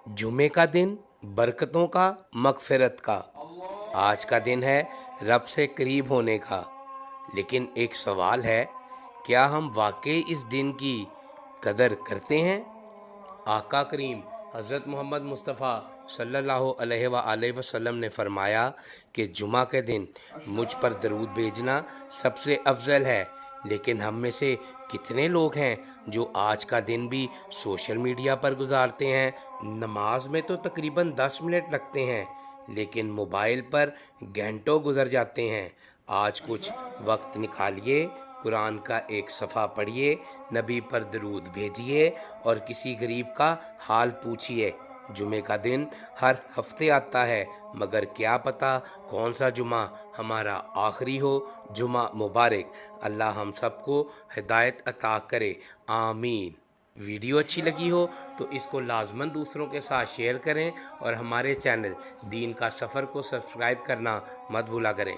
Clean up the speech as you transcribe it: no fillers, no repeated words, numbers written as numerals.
जुमे का दिन बरकतों का, मगफिरत का। आज का दिन है रब से करीब होने का। लेकिन एक सवाल है, क्या हम वाकई इस दिन की कदर करते हैं? आका करीम हज़रत मोहम्मद मुस्तफ़ा सल्लल्लाहु अलैहि वसल्लम ने फरमाया कि जुमा के दिन मुझ पर दरूद भेजना सबसे अफजल है। लेकिन हम में से कितने लोग हैं जो आज का दिन भी सोशल मीडिया पर गुजारते हैं? नमाज में तो तकरीबन 10 मिनट लगते हैं, लेकिन मोबाइल पर घंटों गुजर जाते हैं। आज कुछ वक्त निकालिए, कुरान का एक सफ़ा पढ़िए, नबी पर दरूद भेजिए और किसी गरीब का हाल पूछिए। जुमे का दिन हर हफ्ते आता है, मगर क्या पता कौन सा जुमा हमारा आखिरी हो। जुमा मुबारक। अल्लाह हम सबको हिदायत अता करे, आमीन। वीडियो अच्छी लगी हो तो इसको लाजमन दूसरों के साथ शेयर करें और हमारे चैनल दीन का सफ़र को सब्सक्राइब करना मत भूला करें।